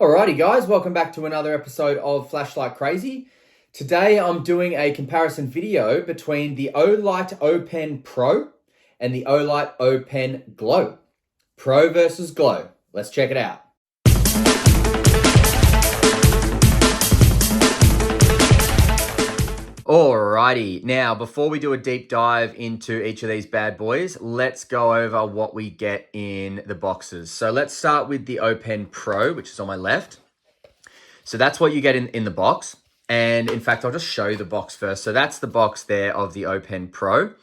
Alrighty guys, welcome back to another episode of Flashlight Crazy. Today I'm doing a comparison video between the Olight O Pen Pro and the Olight O Pen Glow. Pro versus Glow. Let's check it out. Alrighty, now before we do a deep dive into each of these bad boys, let's go over what we get in the boxes. So let's start with the O Pen Pro, which is on my left. So that's what you get in the box. And in fact, I'll just show you the box first. So that's the box there of the O Pen Pro.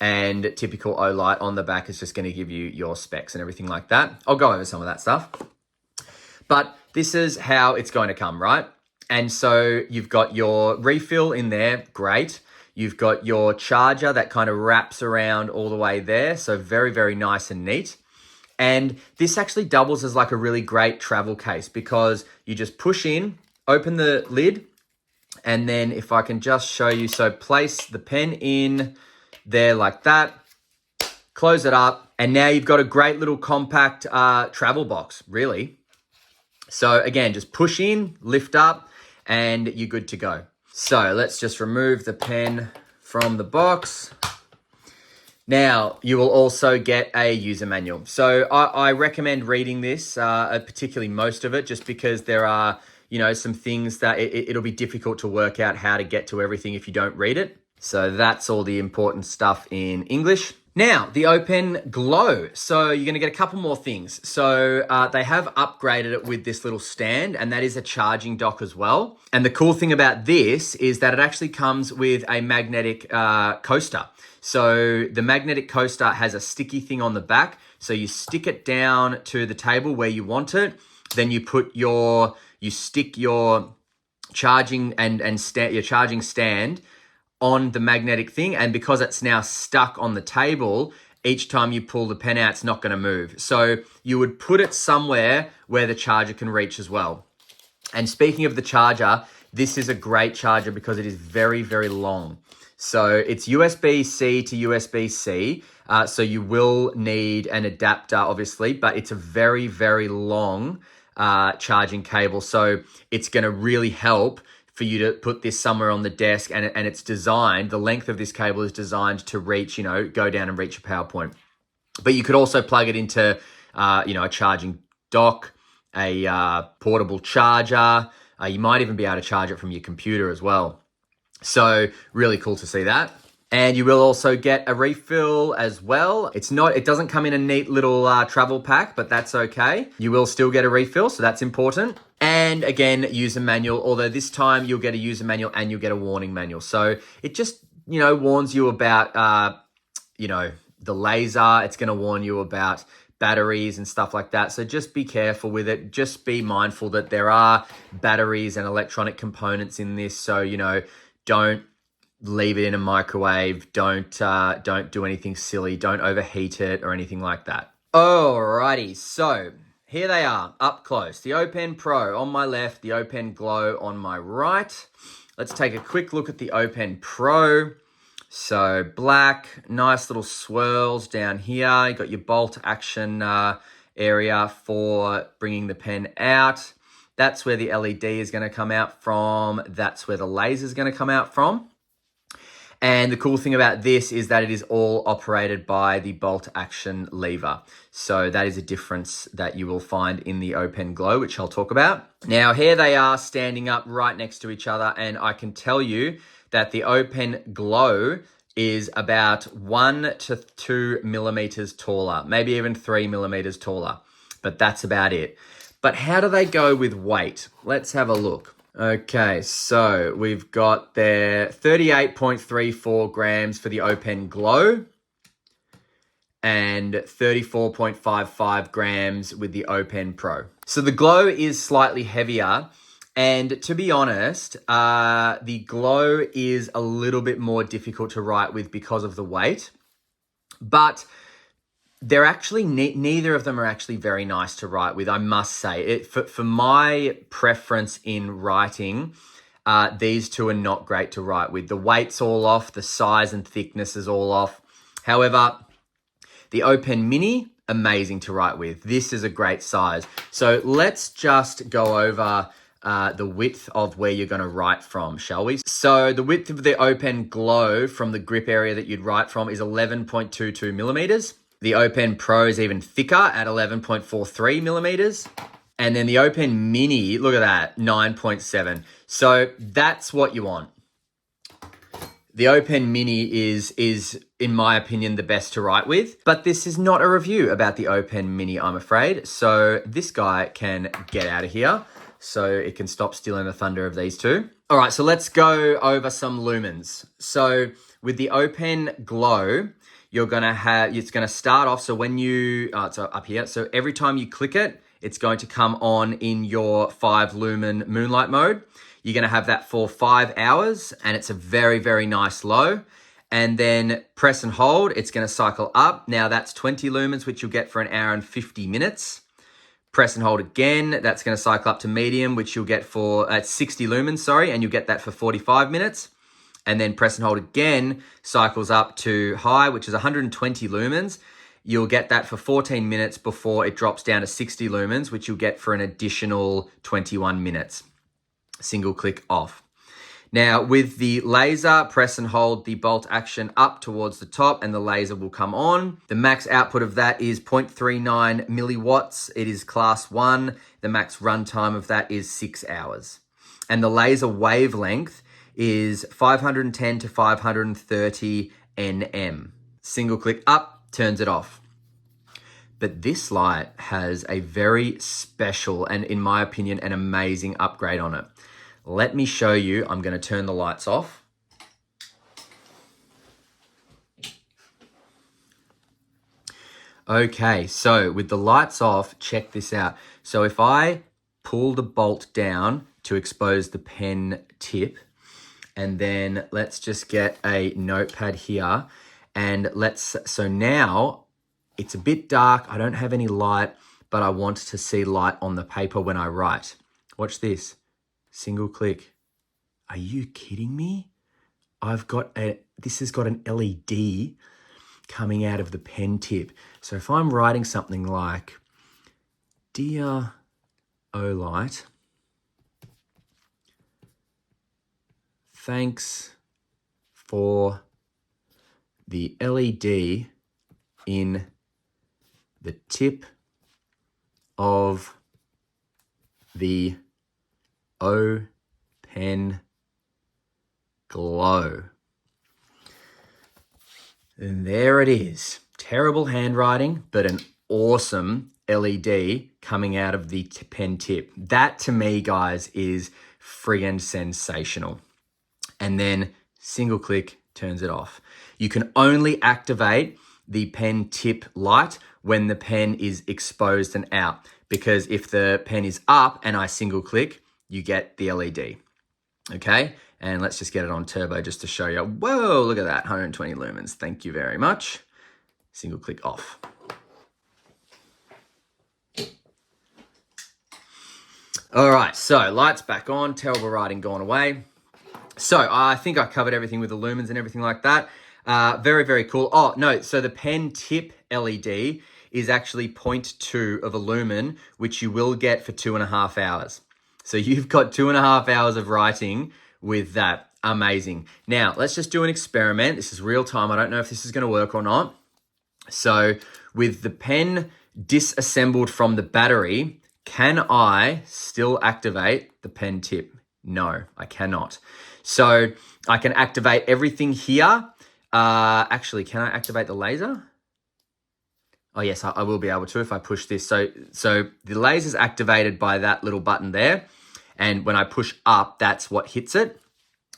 And typical Olight on the back is just going to give you your specs and everything like that. I'll go over some of that stuff. But this is how it's going to come, right? And so you've got your refill in there, great. You've got your charger that kind of wraps around all the way there. So very, very nice and neat. And this actually doubles as like a really great travel case because you just push in, open the lid, and then if I can just show you, so place the pen in there like that, close it up, and now you've got a great little compact travel box, really. So again, just push in, lift up, and you're good to go. So let's just remove the pen from the box. Now, you will also get a user manual. So I recommend reading this, particularly most of it, just because there are, some things that it'll be difficult to work out how to get to everything if you don't read it. So that's all the important stuff in English. Now, the O Pen Glow. So you're going to get a couple more things. So they have upgraded it with this little stand, and that is a charging dock as well. And the cool thing about this is that it actually comes with a magnetic coaster. So the magnetic coaster has a sticky thing on the back. So you stick it down to the table where you want it. Then you stick your charging your charging stand on the magnetic thing, and because it's now stuck on the table, each time you pull the pen out, it's not going to move. So you would put it somewhere where the charger can reach as well. And speaking of the charger, this is a great charger because it is very, very long. So it's USB-C to USB-C, so you will need an adapter, obviously, but it's a very, very long charging cable. So it's going to really help for you to put this somewhere on the desk, and it's designed, the length of this cable is designed to reach, go down and reach a power point. But you could also plug it into, a charging dock, a portable charger. You might even be able to charge it from your computer as well. So really cool to see that. And you will also get a refill as well. It doesn't come in a neat little travel pack, but that's okay. You will still get a refill, so that's important. And again, user manual, although this time you'll get a user manual and you'll get a warning manual. So it just, warns you about, the laser. It's going to warn you about batteries and stuff like that. So just be careful with it. Just be mindful that there are batteries and electronic components in this. So, don't leave it in a microwave. Don't do anything silly. Don't overheat it or anything like that. Alrighty, so here they are up close. The O Pen Pro on my left, the O Pen Glow on my right. Let's take a quick look at the O Pen Pro. So black, nice little swirls down here. You got your bolt action area for bringing the pen out. That's where the LED is going to come out from. That's where the laser is going to come out from. And the cool thing about this is that it is all operated by the bolt action lever. So that is a difference that you will find in the O Pen Glow, which I'll talk about. Now here they are standing up right next to each other, and I can tell you that the O Pen Glow is about 1 to 2 millimeters taller, maybe even 3 millimeters taller, but that's about it. But how do they go with weight? Let's have a look. Okay, so we've got there 38.34 grams for the O Pen Glow and 34.55 grams with the O Pen Pro. So the Glow is slightly heavier, and to be honest, the Glow is a little bit more difficult to write with because of the weight, but they're actually, neither of them are actually very nice to write with, I must say. For my preference in writing, these two are not great to write with. The weight's all off, the size and thickness is all off. However, the O Pen Mini amazing to write with. This is a great size. So let's just go over the width of where you're going to write from, shall we? So the width of the O Pen Glow from the grip area that you'd write from is 11.22 millimeters. The O Pen Pro is even thicker at 11.43 millimeters. And then the O Pen Mini, look at that, 9.7. So that's what you want. The O Pen Mini is, in my opinion, the best to write with. But this is not a review about the O Pen Mini, I'm afraid. So this guy can get out of here so it can stop stealing the thunder of these two. All right, so let's go over some lumens. So with the O Pen Glow, you're gonna have, it's gonna start off, so when you, it's up here, so every time you click it, it's going to come on in your 5 lumen moonlight mode. You're gonna have that for 5 hours, and it's a very, very nice low. And then press and hold, it's gonna cycle up. Now that's 20 lumens, which you'll get for 1 hour and 50 minutes. Press and hold again, that's gonna cycle up to medium, which you'll get for, 60 lumens, sorry, and you'll get that for 45 minutes. And then press and hold again, cycles up to high, which is 120 lumens. You'll get that for 14 minutes before it drops down to 60 lumens, which you'll get for an additional 21 minutes. Single click off. Now with the laser, press and hold the bolt action up towards the top and the laser will come on. The max output of that is 0.39 milliwatts. It is class 1. The max runtime of that is 6 hours. And the laser wavelength is 510 to 530 nm. Single click up, turns it off. But this light has a very special and, in my opinion, an amazing upgrade on it. Let me show you. I'm going to turn the lights off. Okay, so with the lights off, check this out. So if I pull the bolt down to expose the pen tip, and then let's just get a notepad here, and so now it's a bit dark. I don't have any light, but I want to see light on the paper when I write. Watch this. Single click. Are you kidding me? This has got an LED coming out of the pen tip. So if I'm writing something like, Dear Olight, thanks for the LED in the tip of the O Pen Glow. And there it is. Terrible handwriting, but an awesome LED coming out of the pen tip. That to me, guys, is friggin' sensational. And then single click turns it off. You can only activate the pen tip light when the pen is exposed and out, because if the pen is up and I single click, you get the LED. Okay, and let's just get it on turbo just to show you. Whoa, look at that, 120 lumens. Thank you very much. Single click off. All right, so lights back on, terrible writing gone away. So I think I covered everything with the lumens and everything like that. Very, very cool. Oh, no, so the pen tip LED is actually 0.2 of a lumen, which you will get for 2.5 hours. So you've got 2.5 hours of writing with that. Amazing. Now, let's just do an experiment. This is real time. I don't know if this is going to work or not. So with the pen disassembled from the battery, can I still activate the pen tip? No, I cannot. So I can activate everything here. Actually, can I activate the laser? Oh yes, I will be able to if I push this. So the laser's activated by that little button there. And when I push up, that's what hits it.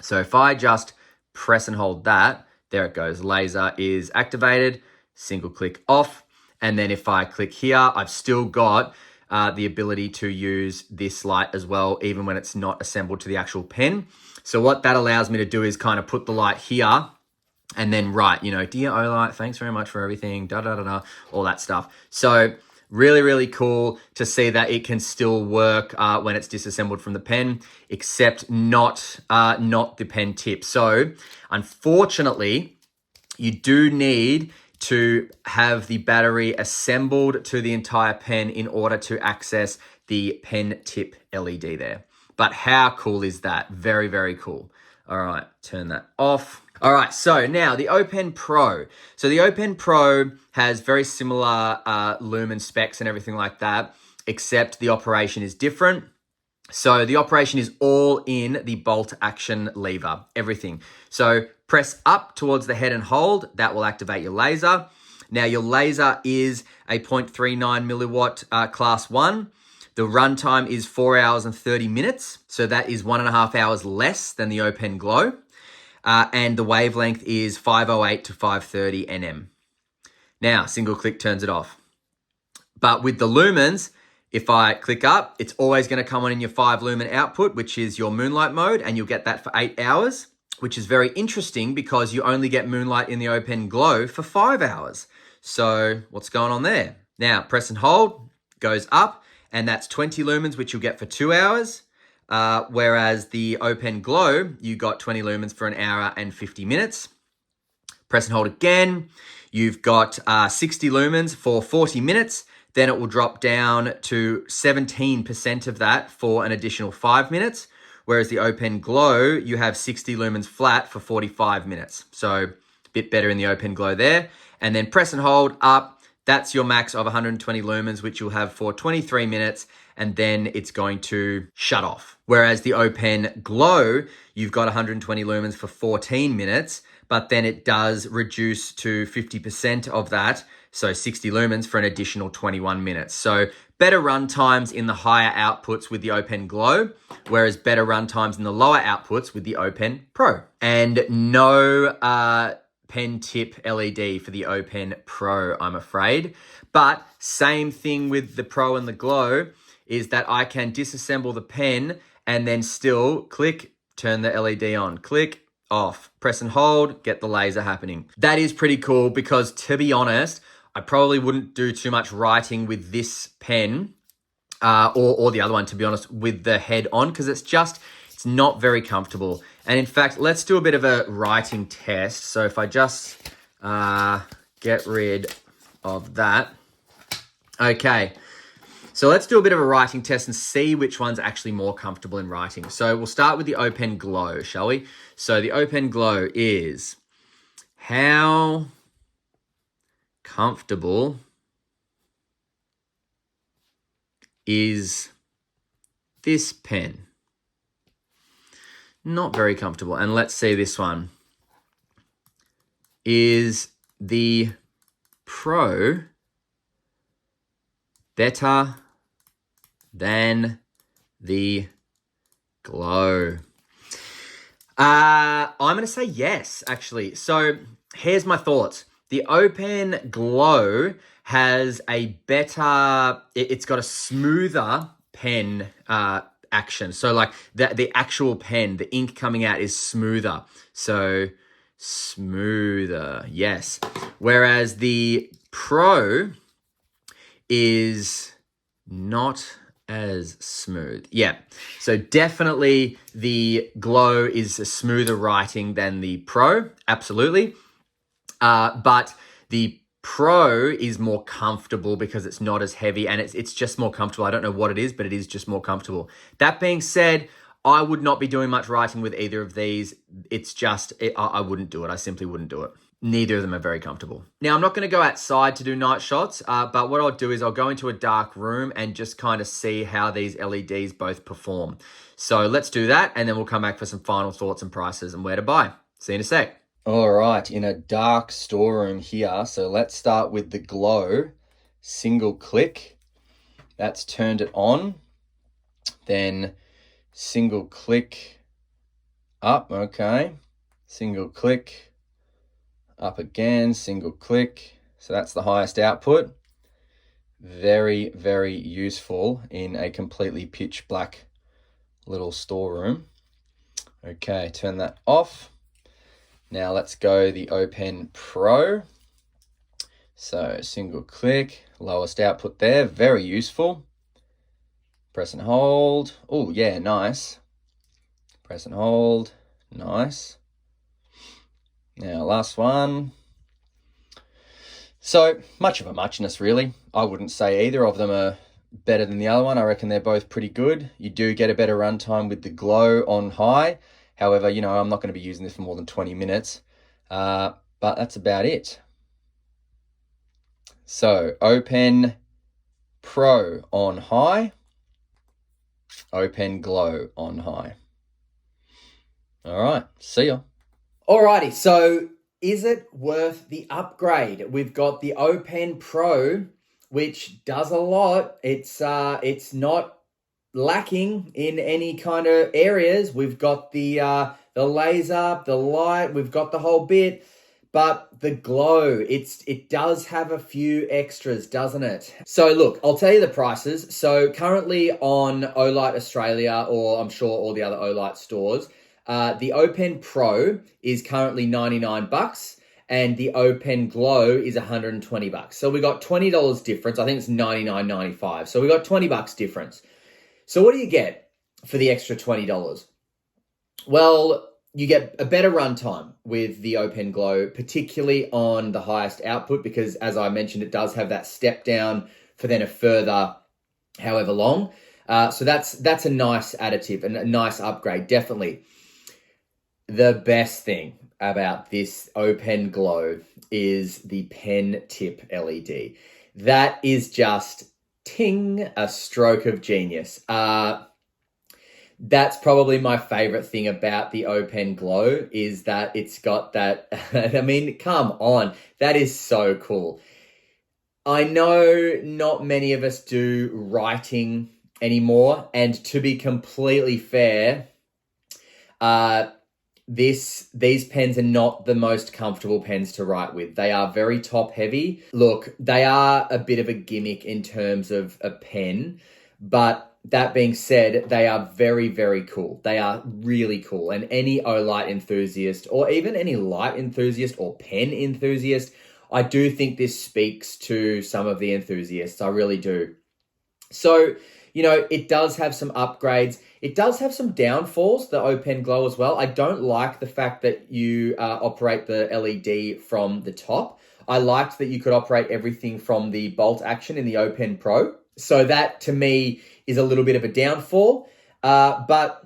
So if I just press and hold that, there it goes. Laser is activated, single click off. And then if I click here, I've still got the ability to use this light as well, even when it's not assembled to the actual pen. So what that allows me to do is kind of put the light here and then write, you know, Dear Olight, thanks very much for everything, all that stuff. So really, really cool to see that it can still work when it's disassembled from the pen, except not the pen tip. So unfortunately, you do need to have the battery assembled to the entire pen in order to access the pen tip LED there. But how cool is that? Very, very cool. All right, turn that off. All right, so now the O Pen Pro. So the O Pen Pro has very similar lumen specs and everything like that, except the operation is different. So the operation is all in the bolt action lever, everything. So press up towards the head and hold, that will activate your laser. Now your laser is a 0.39 milliwatt class 1. The runtime is 4 hours and 30 minutes. So that is 1.5 hours less than the O Pen Glow. And the wavelength is 508 to 530 nm. Now, single click turns it off. But with the lumens, if I click up, it's always going to come on in your 5 lumen output, which is your moonlight mode, and you'll get that for 8 hours, which is very interesting because you only get moonlight in the O Pen Glow for 5 hours. So what's going on there? Now, press and hold, goes up, and that's 20 lumens, which you'll get for 2 hours. Whereas the O Pen Glow, you got 20 lumens for 1 hour and 50 minutes. Press and hold again. You've got 60 lumens for 40 minutes. Then it will drop down to 17% of that for an additional 5 minutes. Whereas the O Pen Glow, you have 60 lumens flat for 45 minutes. So a bit better in the O Pen Glow there. And then press and hold up. That's your max of 120 lumens, which you'll have for 23 minutes. And then it's going to shut off. Whereas the O Pen Glow, you've got 120 lumens for 14 minutes, but then it does reduce to 50% of that. So 60 lumens for an additional 21 minutes. So better run times in the higher outputs with the O Pen Glow, whereas better run times in the lower outputs with the O Pen Pro. And no pen tip LED for the O Pen Pro, I'm afraid. But same thing with the Pro and the Glow is that I can disassemble the pen and then still click, turn the LED on, click, off, press and hold, get the laser happening. That is pretty cool because, to be honest, I probably wouldn't do too much writing with this pen or the other one, to be honest, with the head on, because it's not very comfortable. And in fact, let's do a bit of a writing test. So if I just get rid of that. Okay, so let's do a bit of a writing test and see which one's actually more comfortable in writing. So we'll start with the O Pen Glow, shall we? So the O Pen Glow is, how comfortable is this pen? Not very comfortable. And let's see this one. Is the Pro better than the Glow? I'm going to say yes, actually. So here's my thoughts. The O Pen Glow has a better, it's got a smoother pen action. So like the actual pen, the ink coming out is smoother. So smoother, yes. Whereas the Pro is not as smooth. Yeah, so definitely the Glow is a smoother writing than the Pro, absolutely. But the Pro is more comfortable because it's not as heavy and it's just more comfortable. I don't know what it is, but it is just more comfortable. That being said, I would not be doing much writing with either of these. It's just, I wouldn't do it. I simply wouldn't do it. Neither of them are very comfortable. Now, I'm not going to go outside to do night shots, but what I'll do is I'll go into a dark room and just kind of see how these LEDs both perform. So let's do that, and then we'll come back for some final thoughts and prices and where to buy. See you in a sec. All right, in a dark storeroom here. So let's start with the Glow. Single click. That's turned it on. Then single click up. Okay. Single click. Up again, single click. So that's the highest output. Very, very useful in a completely pitch black little storeroom. Okay, turn that off. Now let's go the O Pen Pro. So single click, lowest output there, very useful. Press and hold. Oh yeah, nice. Press and hold, nice. Now, last one. So much of a muchness, really. I wouldn't say either of them are better than the other one. I reckon they're both pretty good. You do get a better runtime with the Glow on high. However, I'm not going to be using this for more than 20 minutes. But that's about it. So Open Pro on high, Open Glow on high. All right, see ya. Alrighty, so is it worth the upgrade? We've got the Open Pro, which does a lot. It's not lacking in any kind of areas. We've got the laser, the light, we've got the whole bit. But the Glow, it does have a few extras, doesn't it? So look, I'll tell you the prices. So currently on Olight Australia, or I'm sure all the other Olight stores, the Open Pro is currently $99 and the Open Glow is $120. So we got $20 difference. I think it's $99.95. So we got $20 difference. So what do you get for the extra $20? Well, you get a better runtime with the Open Glow, particularly on the highest output, because as I mentioned, it does have that step down for then a further however long. So that's a nice additive and a nice upgrade, definitely. The best thing about this Open Glow is the pen tip LED. That is just ting, a stroke of genius. That's probably my favorite thing about the Open Glow is that it's got that. I mean, come on, that is so cool. I know not many of us do writing anymore, and to be completely fair, these pens are not the most comfortable pens to write with. They are very top heavy. Look, they are a bit of a gimmick in terms of a pen, but that being said, they are very, very cool. They are really cool. And any Olight enthusiast, or even any light enthusiast or pen enthusiast, I do think this speaks to some of the enthusiasts. I really do. So, it does have some upgrades. It does have some downfalls, the Open Glow as well. I don't like the fact that you operate the LED from the top. I liked that you could operate everything from the bolt action in the Open Pro. So that, to me, is a little bit of a downfall. But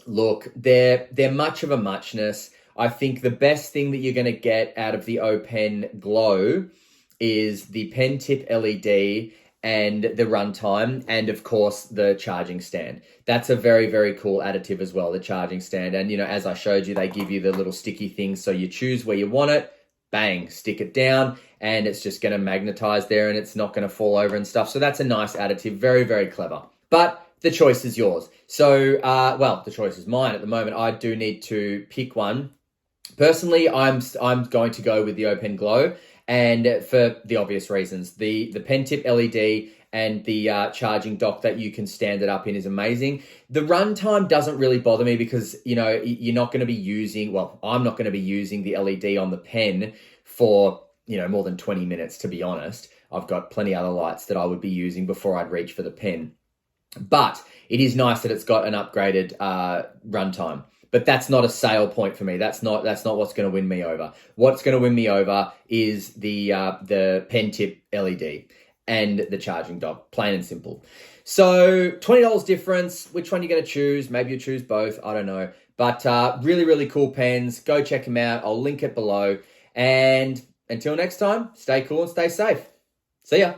look, they're much of a muchness. I think the best thing that you're going to get out of the Open Glow is the pen tip LED and the runtime, and of course the charging stand. That's a very, very cool additive as well, the charging stand. And as I showed you, they give you the little sticky things, so you choose where you want it, bang, stick it down, and it's just going to magnetize there and it's not going to fall over and stuff. So that's a nice additive, very, very clever. But the choice is yours. So, the choice is mine at the moment. I do need to pick one. Personally, I'm going to go with the Open Glow, and for the obvious reasons. The pen tip LED and the charging dock that you can stand it up in is amazing. The runtime doesn't really bother me because, you're not going to be using, I'm not going to be using the LED on the pen for, more than 20 minutes, to be honest. I've got plenty other lights that I would be using before I'd reach for the pen. But it is nice that it's got an upgraded runtime. But that's not a sale point for me. That's not what's going to win me over. What's going to win me over is the pen tip LED and the charging dock, plain and simple. So $20 difference. Which one are you going to choose? Maybe you choose both. I don't know. But really, really cool pens. Go check them out. I'll link it below. And until next time, stay cool and stay safe. See ya.